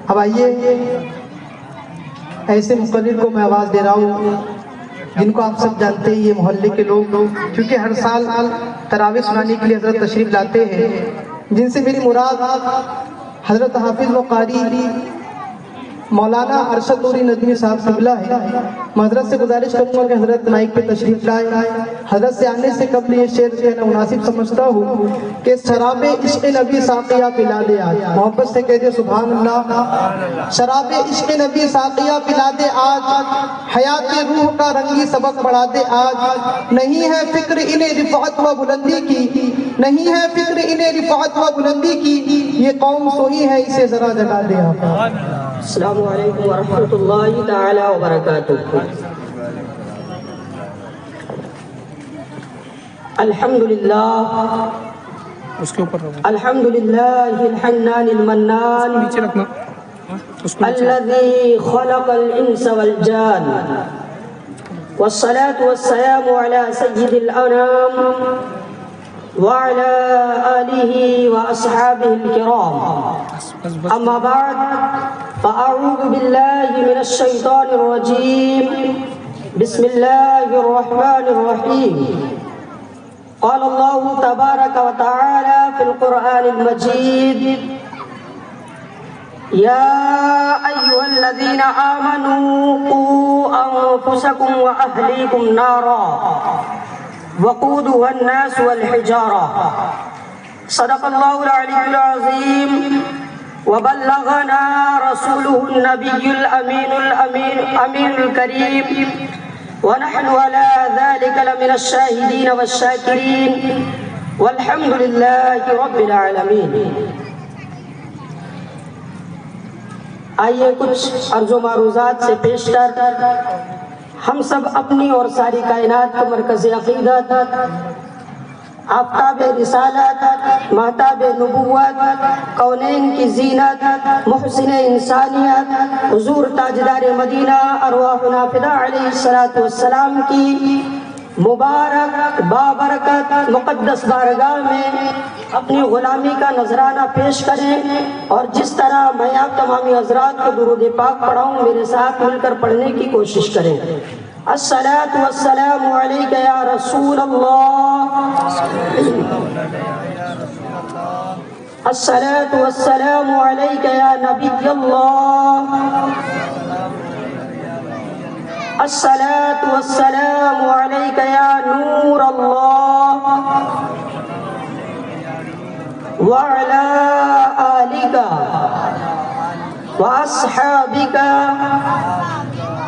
اب آئیے ایسے مقرر کو میں آواز دے رہا ہوں جن کو آپ سب جانتے ہیں، یہ محلے کے لوگ، کیونکہ ہر سال تراویح سنانے کے لیے حضرت تشریف لاتے ہیں، جن سے میری مراد حضرت حافظ و قاری مولانا ارشد نوری ندوی صاحب قبلہ ہے۔ میں حضرت سے گزارش کروں گا کہ حضرت مائک پہ تشریف لائے۔ حضرت سے آنے سے قبل یہ شعر کہنا مناسب سمجھتا ہوں کہ شراب عشق نبی ساقیہ پلا دے آج، محبت سے کہہ دے سبحان اللہ۔ شراب عشق نبی ساقیہ پلا دے آج، حیات روح کا رنگی سبق پڑھا دے آج۔ نہیں ہے فکر انہیں رفعت و بلندی کی، نہیں ہے فکر انہیں رفعت و بلندی کی، یہ قوم سوئی ہے اسے ذرا جگا دے آپ۔ السلام علیکم ورحمۃ اللہ تعالی وبرکاتہ۔ الحمدللہ الحمدللہ الحنان المنان الذي خلق الانس والجان، والصلاة والسلام على سيد الانام وعلى آله وأصحابه الكرام، أما بعد فأعوذ بالله من الشيطان الرجيم، بسم الله الرحمن الرحيم۔ قال الله تبارك وتعالى في القرآن المجيد: يا أيها الذين آمنوا قوا أنفسكم وأهليكم نارا وقودها الناس والحجارة، صدق الله العلي العظيم، وبلغنا رسوله النبي الأمين الكريم، ونحن على ذلك لمن الشاهدين والشاكرين، والحمد لله رب العالمين۔ آئیے کچھ عرض و معروضات سے پیش کر ہم سب اپنی اور ساری کائنات کا مرکز عقیدت، آفتاب رسالت، مہتاب نبوت، کونین کی زینت، محسن انسانیت، حضور تاجدار مدینہ ارواحنا فدا علیہ السلام کی مبارک بابرکت مقدس بارگاہ میں اپنی غلامی کا نذرانہ پیش کریں، اور جس طرح میں آپ تمامی حضرات کو درود پاک پڑھاؤں میرے ساتھ مل کر پڑھنے کی کوشش کریں۔ الصلاۃ والسلام علیک یا رسول اللہ، الصلاۃ والسلام علیک یا نبی اللہ، الصلاۃ والسلام علیک یا نور اللہ، وعلی آلک واصحابک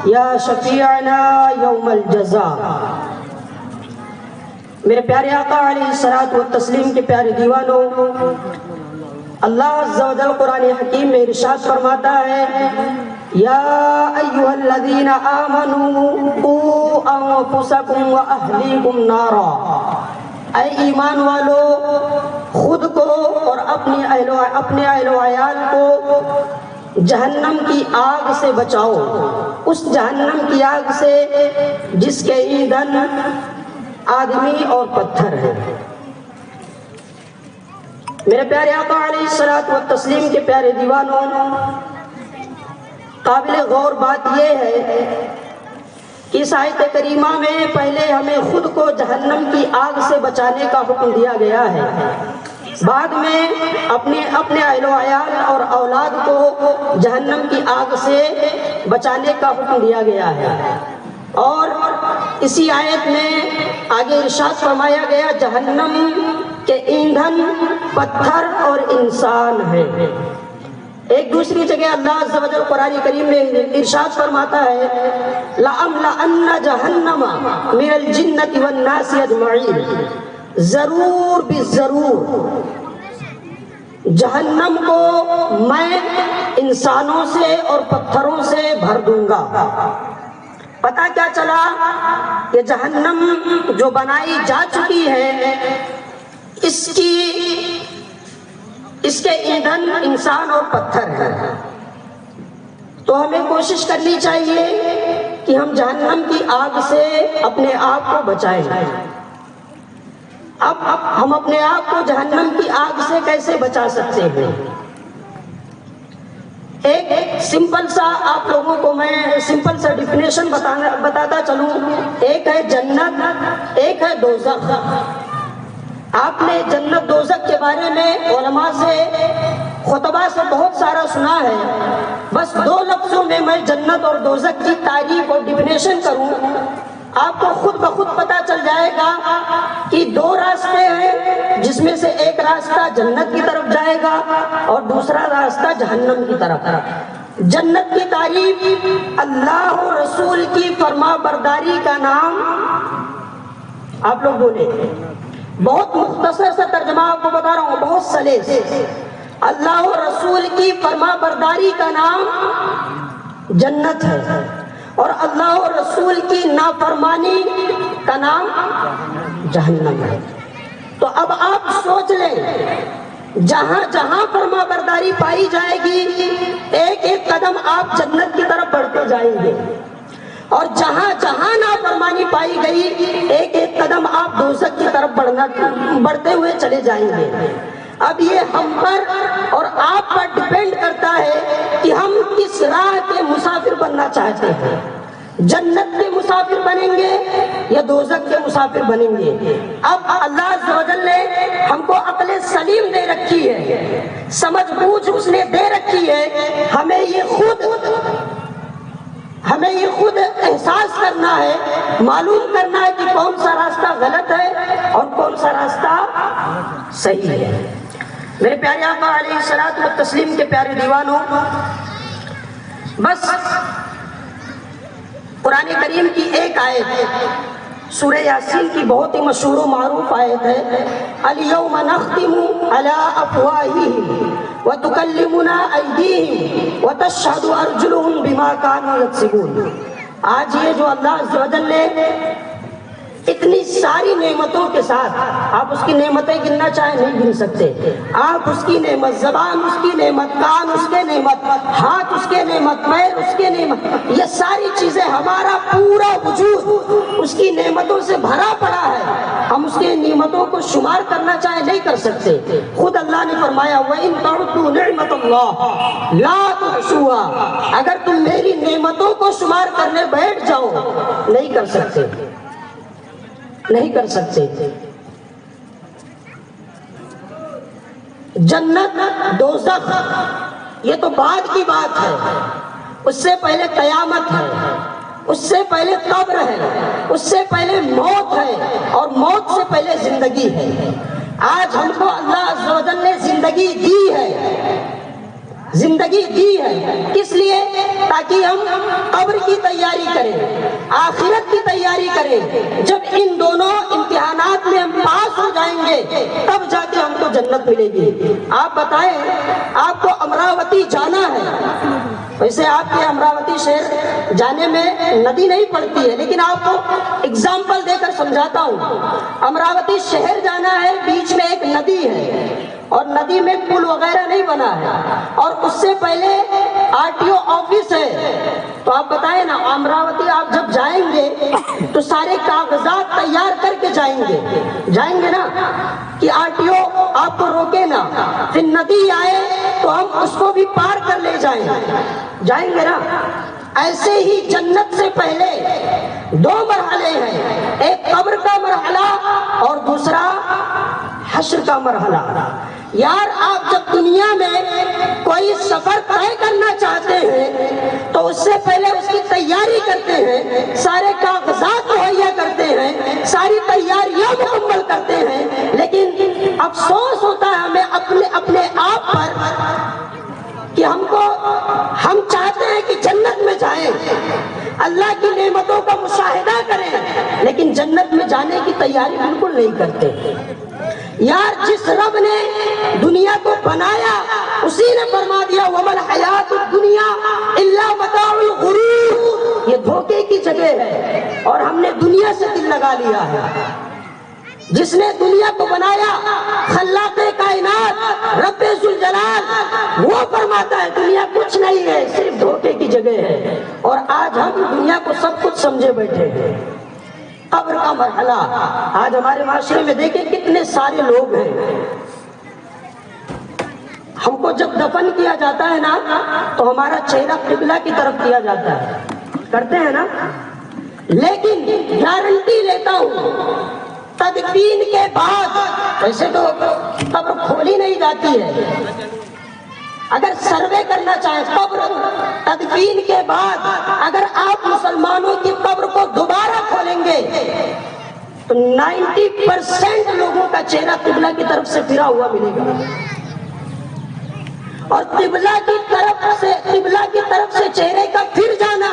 یا شفیعنا یوم الجزاء۔ میرے پیارے آقا علیہ الصلوۃ والتسلیم کے پیارے دیوانوں، اللہ عز و جل قرآن حکیم میں ارشاد فرماتا ہے: یا ایھا الذین آمنوا قوا انفسکم واہلیکم نارا، اے ایمان والو خود کو اور اپنے اہل و عیال کو جہنم کی آگ سے بچاؤ، اس جہنم کی آگ سے جس کے ایندھن آدمی اور پتھر ہے۔ میرے پیارے آقا علیہ الصلوۃ والتسلیم کے پیارے دیوانوں، قابل غور بات یہ ہے کہ اس آیت کریمہ میں پہلے ہمیں خود کو جہنم کی آگ سے بچانے کا حکم دیا گیا ہے، بعد میں اپنے اہل و عیال اور اولاد کو جہنم کی آگ سے بچانے کا حکم دیا گیا ہے۔ اور اسی آیت میں آگے ارشاد فرمایا گیا جہنم کے ایندھن پتھر اور انسان ہے۔ ایک دوسری جگہ اللہ عز و جل قرآن کریم میں ارشاد فرماتا ہے: لَأَمْلَأَنَّ جَهَنَّمَ مِنَ الْجِنَّةِ وَالنَّاسِ أَجْمَعِينَ، ضرور بھی ضرور جہنم کو میں انسانوں سے اور پتھروں سے بھر دوں گا۔ پتہ کیا چلا کہ جہنم جو بنائی جا چکی ہے اس کے ایندھن انسان اور پتھر ہے، تو ہمیں کوشش کرنی چاہیے کہ ہم جہنم کی آگ سے اپنے آپ کو بچائیں۔ اب ہم اپنے آپ کو جہنم کی آگ سے کیسے بچا سکتے ہیں؟ ایک سمپل سا آپ لوگوں کو میں سمپل سا ڈیفینیشن بتاتا چلوں. ایک ہے جنت، ایک ہے دوزخ. آپ نے جنت دوزخ کے بارے میں علماء سے، خطبہ سے بہت سارا سنا ہے. بس 2 لفظوں میں میں جنت اور دوزخ کی تعریف اور ڈیفینیشن کروں، آپ کو خود بخود پتا چل جائے گا کہ 2 راستے ہیں، جس میں سے ایک راستہ جنت کی طرف جائے گا اور دوسرا راستہ جہنم کی طرف. جنت کی تعریف اللہ و رسول کی فرما برداری کا نام. آپ لوگ بولے، بہت مختصر سا ترجمہ آپ کو بتا رہا ہوں، بہت سلیس. اللہ و رسول کی فرما برداری کا نام جنت ہے، اور اللہ و رسول کی نافرمانی کا نام جہنم ہے. تو اب آپ سوچ لیں، جہاں جہاں فرما برداری پائی جائے گی ایک ایک قدم آپ جنت کی طرف بڑھتے جائیں گے، اور جہاں جہاں نافرمانی پائی گئی ایک ایک قدم آپ دوزخ کی طرف بڑھتے ہوئے چلے جائیں گے. اب یہ ہم پر اور آپ پر ڈیپینڈ کرتا ہے کہ ہم کس راہ کے مسافر بننا چاہتے ہیں. جنت کے مسافر بنیں گے یا دوزخ کے مسافر بنیں گے. اب اللہ عز و جل نے ہم کو عقل سلیم دے رکھی ہے، سمجھ بوجھ اس نے دے رکھی ہے. ہمیں یہ خود احساس کرنا ہے، معلوم کرنا ہے کہ کون سا راستہ غلط ہے اور کون سا راستہ صحیح ہے. میرے پیارے آقا علیہ الصلوۃ والتسلیم کے پیارے دیوانوں، بس قرآن کریم کی ایک آیت، سورہ یاسین کی بہت ہی مشہور و معروف آیت ہے، الیوم نختم علی افواہہم وتکلمنا ایدیہم وتشہد ارجلہم بما کانوا یکسبون. آج یہ جو اللہ عز و جل نے اتنی ساری نعمتوں کے ساتھ، آپ اس کی نعمتیں گننا چاہیں نہیں گن سکتے. آپ اس کی نعمت، زبان اس کی نعمت، کان اس کے نعمت، ہاتھ اس کے نعمت، پیر اس کے نعمت، یہ ساری چیزیں، ہمارا پورا وجود اس کی نعمتوں سے بھرا پڑا ہے. ہم اس کی نعمتوں کو شمار کرنا چاہیں نہیں کر سکتے. خود اللہ نے فرمایا وَإِن تَعُدُّوا نِعْمَتَ اللَّهِ لَا تُحْصُوهَا. اگر تم میری نعمتوں کو شمار کرنے بیٹھ جاؤ نہیں کر سکتے، نہیں کر سکتے. جنت دوزخ یہ تو بعد کی بات ہے، اس سے پہلے قیامت ہے، اس سے پہلے قبر ہے، اس سے پہلے موت ہے، اور موت سے پہلے زندگی ہے. آج ہم کو اللہ عز و جل نے زندگی دی ہے، زندگی دی ہے کس لیے؟ تاکہ ہم قبر کی تیاری کریں، آخرت کی تیاری کریں. جب ان دونوں امتحانات میں ہم پاس ہو جائیں گے تب جا کے ہم کو جنت ملے گی. آپ بتائیں، آپ کو امراوتی جانا ہے، ویسے آپ کے امراوتی شہر جانے میں ندی نہیں پڑتی ہے، لیکن آپ کو اگزامپل دے کر سمجھاتا ہوں. امراوتی شہر جانا ہے، بیچ میں ایک ندی ہے اور ندی میں پل وغیرہ نہیں بنا ہے، اور اس سے پہلے RTO آفس ہے. تو آپ بتائیں نا، امراوتی آپ جب جائیں گے تو سارے کاغذات تیار کر کے جائیں گے نا، کہ RTO آپ کو روکے نا. پھر ندی آئے تو ہم اس کو بھی پار کر لے جائیں گے نا. ایسے ہی جنت سے پہلے 2 مرحلے ہیں، ایک قبر کا مرحلہ اور دوسرا حشر کا مرحلہ. یار آپ جب دنیا میں کوئی سفر طے کرنا چاہتے ہیں تو اس سے پہلے اس کی تیاری کرتے ہیں، سارے کاغذات مہیا کرتے ہیں، ساری تیاریاں مکمل کرتے ہیں. لیکن افسوس ہوتا ہے ہمیں اپنے آپ پر کہ ہم چاہتے ہیں کہ جنت میں جائیں، اللہ کی نعمتوں کا مشاہدہ کریں، لیکن جنت میں جانے کی تیاری بالکل نہیں کرتے. یار جس رب نے دنیا کو بنایا اسی نے فرما دیا وَمَا الْحَيَاةُ الدُّنْيَا إِلَّا مَتَاعُ الْغُرُورِ. یہ دھوکے کی جگہ ہے اور ہم نے دنیا سے دل لگا لیا ہے. جس نے دنیا کو بنایا، خلاق کائنات رب ذوالجلال، وہ فرماتا ہے دنیا کچھ نہیں ہے، صرف دھوکے کی جگہ ہے. اور آج ہم دنیا کو سب کچھ سمجھے بیٹھے ہیں. قبر کا مرحلہ، آج ہمارے معاشرے میں دیکھیں کتنے سارے لوگ ہیں. ہم کو جب دفن کیا جاتا ہے نا تو ہمارے چہرہ قبلہ کی طرف کیا جاتا ہے، کرتے ہیں نا؟ لیکن گارنٹی لیتا ہوں تدفین کے بعد، ویسے تو قبر کھولی نہیں جاتی ہے، اگر سروے کرنا چاہیں قبر تدفین کے بعد اگر آپ مسلمانوں کی قبر کو دوبارہ کھولیں گے تو 90% لوگوں کا چہرہ قبلہ کی طرف سے پھرا ہوا ملے گا، اور قبلہ کی طرف سے چہرے کا پھر جانا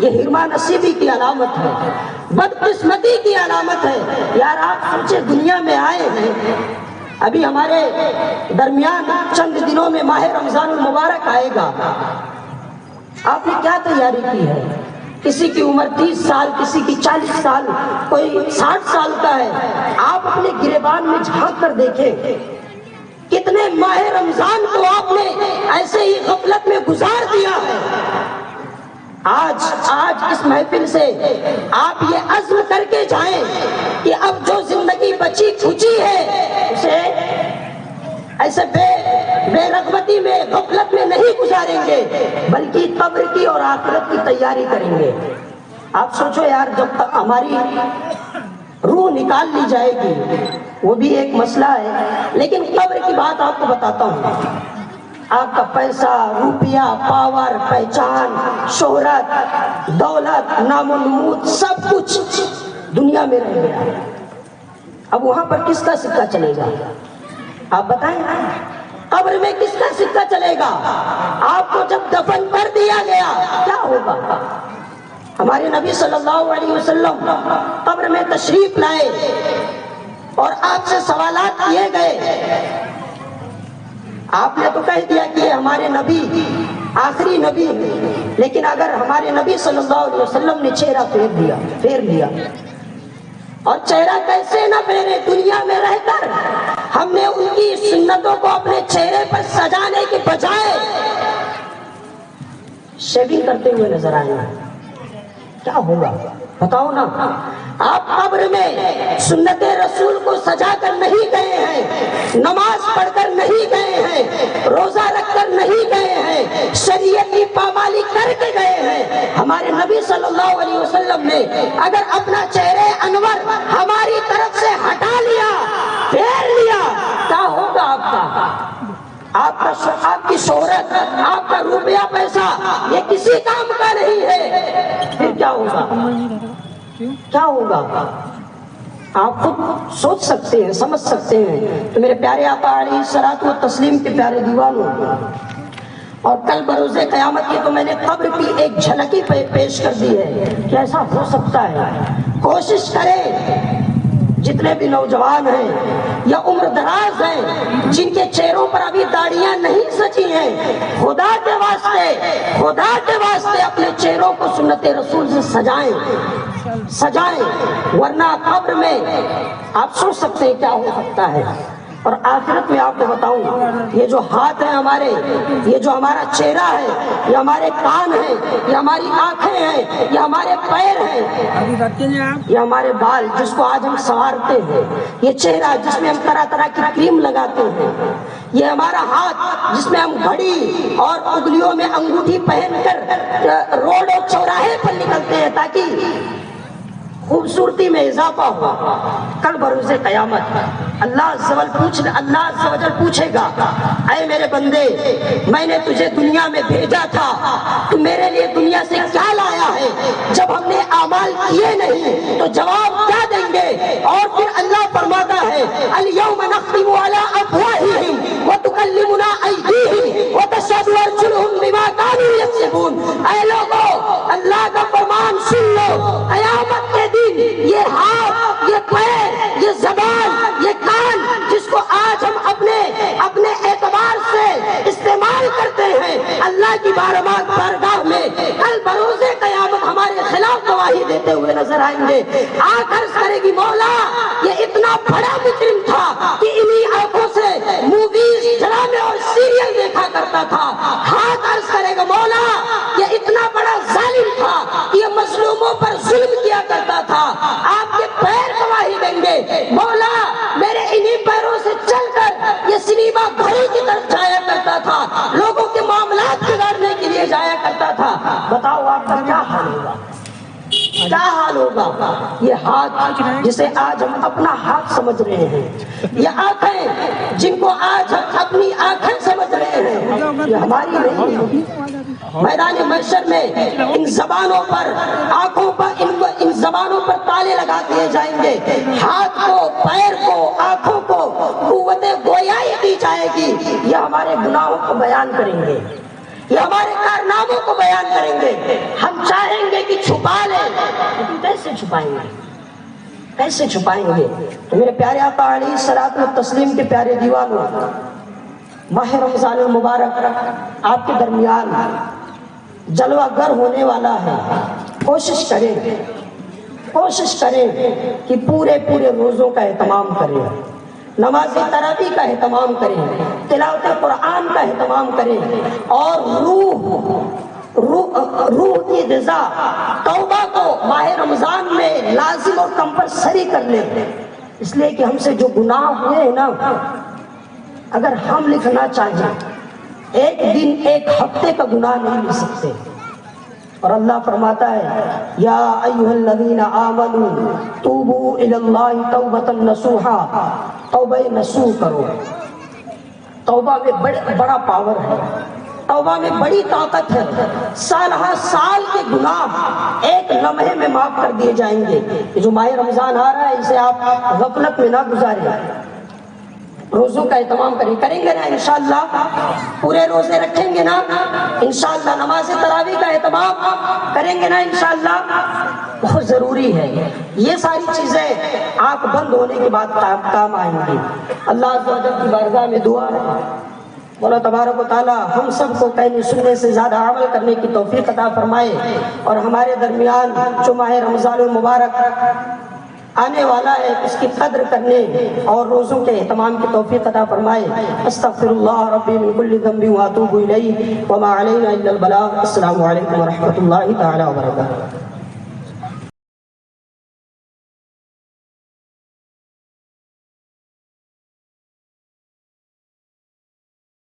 یہ حرمان نصیبی کی علامت ہے، بدقسمتی کی علامت ہے۔ یار آپ سوچے دنیا میں آئے ہیں، ابھی ہمارے درمیان چند دنوں میں ماہ رمضان المبارک آئے گا، آپ نے کیا تیاری کی ہے؟ کسی کی عمر 30 سال، کسی کی 40 سال، کوئی 60 سال کا ہے۔ آپ اپنے گریبان میں جھانک کر دیکھیں کتنے ماہ رمضان کو آپ نے ایسے ہی غفلت میں گزار دیا ہے۔ آج اس محفل سے آپ یہ عزم کر کے جائیں کہ اب جو زندگی بچی کھچی ہے اسے ایسے بے رغبتی میں غفلت میں نہیں گزاریں گے، بلکہ قبر کی اور آخرت کی تیاری کریں گے۔ آپ سوچو یار، جب تک ہماری روح نکال لی جائے گی وہ بھی ایک مسئلہ ہے، لیکن قبر کی بات آپ کو بتاتا ہوں۔ آپ کا پیسہ، روپیہ، پاور، پہچان، شہرت، دولت، نام و نمود سب کچھ دنیا میں رہ گیا، اب وہاں پر کس کا سکہ چلے گا؟ آپ بتائیں، قبر میں کس کا سکہ چلے گا؟ آپ کو جب دفن کر دیا گیا کیا ہوگا؟ ہمارے نبی صلی اللہ علیہ وسلم قبر میں تشریف لائے اور آپ سے سوالات کیے گئے، آپ نے تو کہہ دیا کہ ہمارے نبی آخری نبی، لیکن اگر ہمارے نبی صلی اللہ علیہ وسلم نے چہرہ پھیر دیا، اور چہرہ کیسے نہ پھیرے، دنیا میں رہ کر ہم نے ان کی سنتوں کو اپنے چہرے پر سجانے کے بجائے شیونگ کرتے ہوئے نظر آئے، کیا ہوگا بتاؤ نا؟ آپ قبر میں سنت رسول کو سجا کر نہیں گئے ہیں، نماز پڑھ کر نہیں گئے ہیں، روزہ رکھ کر نہیں گئے ہیں، شریعت کی پامالی کر کے گئے ہیں۔ ہمارے نبی صلی اللہ علیہ وسلم نے اگر اپنا چہرے انور ہماری طرف سے ہٹا لیا، پھیر لیا، کیا ہوگا آپ کا؟ آپ کی شہرت، آپ کا روپیہ پیسہ یہ کسی کام کا نہیں ہے، پھر کیا ہوگا؟ کیا ہوگا؟ آپ خود سوچ سکتے ہیں، سمجھ سکتے ہیں۔ تو میرے پیارے آقا علیہ الصلوۃ والتسلیم کے پیارے دیوانوں، اور کل بروز قیامت کی تو میں نے قبر کی ایک جھلک ہی پیش کر دی ہے کہ ایسا ہو سکتا ہے۔ کوشش کریں، جتنے بھی نوجوان ہیں یا عمر دراز ہیں جن کے چہروں پر ابھی داڑیاں نہیں سجی ہیں، خدا کے واسطے اپنے چہروں کو سنت رسول سے سجائیں، ورنہ قبر میں آپ سوچ سکتے ہیں کیا ہو سکتا ہے۔ اور آخرت میں آپ کو بتاؤں، یہ جو ہاتھ ہیں ہمارے، یہ جو ہمارا چہرہ ہے، یہ ہمارے کان ہیں، یہ ہماری آنکھیں ہیں، یہ ہمارے پیر ہیں، یہ ہمارے بال جس کو آج ہم سنوارتے ہیں، یہ چہرہ جس میں ہم طرح طرح کی کریم لگاتے ہیں، یہ ہمارا ہاتھ جس میں ہم گھڑی اور انگلیوں میں انگوٹھی پہن کر روڈ اور چوراہے پر نکلتے ہیں تاکہ خوبصورتی میں اضافہ ہوا۔ کل بروز قیامت اللہ عز و جل پوچھے گا، اے میرے بندے، میں نے تجھے دنیا میں بھیجا تھا، تو میرے لیے دنیا سے کیا لایا ہے؟ جب ہم نے اعمال کیے نہیں تو جواب کیا دیں گے؟ اور پھر اللہ فرماتا ہے، الیوم نختم علی افواہہم وتکلمنا ایدیہم وتشہد ارجلہم بما کانوا یکسبون۔ اے لوگوں، اللہ کا فرمان سن لو، قیامت کے دن یہ ہاتھ، یہ پیر، یہ زبان، یہ کان جس کو آج ہم اپنے اعتبار سے استعمال کرتے ہیں، اللہ کی بارگاہ میں کل بروز قیامت ہمارے خلاف گواہی دیتے ہوئے نظر آئیں گے۔ آنکھ عرض کرے گی، مولا یہ اتنا بڑا مجرم تھا کہ انہی آنکھوں سے موویز، ڈرامے اور سیریل دیکھا کرتا تھا۔ ہاتھ عرض کرے گا، مولا یہ اتنا بڑا ظالم تھا کہ یہ مظلوموں پر ظلم کیا کرتا تھا۔ آپ کے پیر گواہی دیں گے، مولا میرے انہی پیروں سے چل کر یہ سنیما گھروں کی طرف جایا کرتا تھا، لوگوں کے معاملات بگاڑنے کے نہیں جایا کرتا تھا، بتاؤ آپ کا کیا حال ہوگا؟ کیا حال ہوگا؟ یہ ہاتھ جسے آج ہم اپنا ہاتھ سمجھ رہے ہیں، یہ آنکھیں جن کو آج ہم اپنی آنکھیں سمجھ رہے ہیں، یہ ہماری نہیں ہے۔ میدان محشر میں ان زبانوں پر، آنکھوں پر، ان زبانوں پر تالے لگا دیے جائیں گے، ہاتھ کو، پیر کو، آنکھوں کو قوت گویائی دی جائے گی، یہ ہمارے گناہوں کو بیان کریں گے، یہ ہمارے کارناموں کو بیان کریں گے۔ ہم چاہیں گے کہ چھپا لیں، لیکن کیسے چھپائیں گے؟ کیسے چھپائیں گے؟ تو میرے پیارے آقا علیہ الصلوۃ والتسلیم کے پیارے دیوانوں، ماہ رمضان المبارک آپ کے درمیان جلوہ گر ہونے والا ہے۔ کوشش کریں کہ پورے روزوں کا اہتمام کریں، نماز تراویح کا اہتمام کریں، تلاوت قرآن کا اہتمام کریں، اور روح کی غذا توبہ کو ماہ رمضان میں لازم اور کمپلسری کر لیں، اس لیے کہ ہم سے جو گناہ ہوئے ہیں نا، اگر ہم لکھنا چاہیں ایک دن، ایک ہفتے کا گناہ نہیں لکھ سکتے۔ اور اللہ فرماتا ہے یا ایھا الذین آمنوا توبوا الی اللہ توبۃ نصوحا، توبہ نصوح کرو۔ توبہ میں بڑا پاور ہے، توبہ میں بڑی طاقت ہے۔ سالہ سال کے گناہ ایک لمحے میں معاف کر دیے جائیں گے۔ یہ جو ماہ رمضان آ رہا ہے، اسے آپ غفلت میں نہ گزاریں، روزوں کا اہتمام کریں گے نا انشاءاللہ؟ پورے روزے رکھیں گے نا انشاءاللہ؟ نماز تراویح کا اہتمام کریں گے نا انشاءاللہ؟ بہت ضروری ہے، یہ ساری چیزیں آنکھ بند ہونے کے بعد کام آئیں گی۔ اللہ عز و جل کی بارگاہ میں دعا ہے، مولا تبارک و تعالی ہم سب کو کہنے سننے سے زیادہ عمل کرنے کی توفیق عطا فرمائے، اور ہمارے درمیان جو ماہ رمضان المبارک آنے والا ہے اس کی قدر کرنے اور روزوں کے اہتمام کی توفیق عطا فرمائے۔ استغفر اللہ ربی من کل ذنب واتوب الیہ وما علینا الا البلاغ۔ السلام علیکم ورحمۃ اللہ تعالی وبرکاتہ۔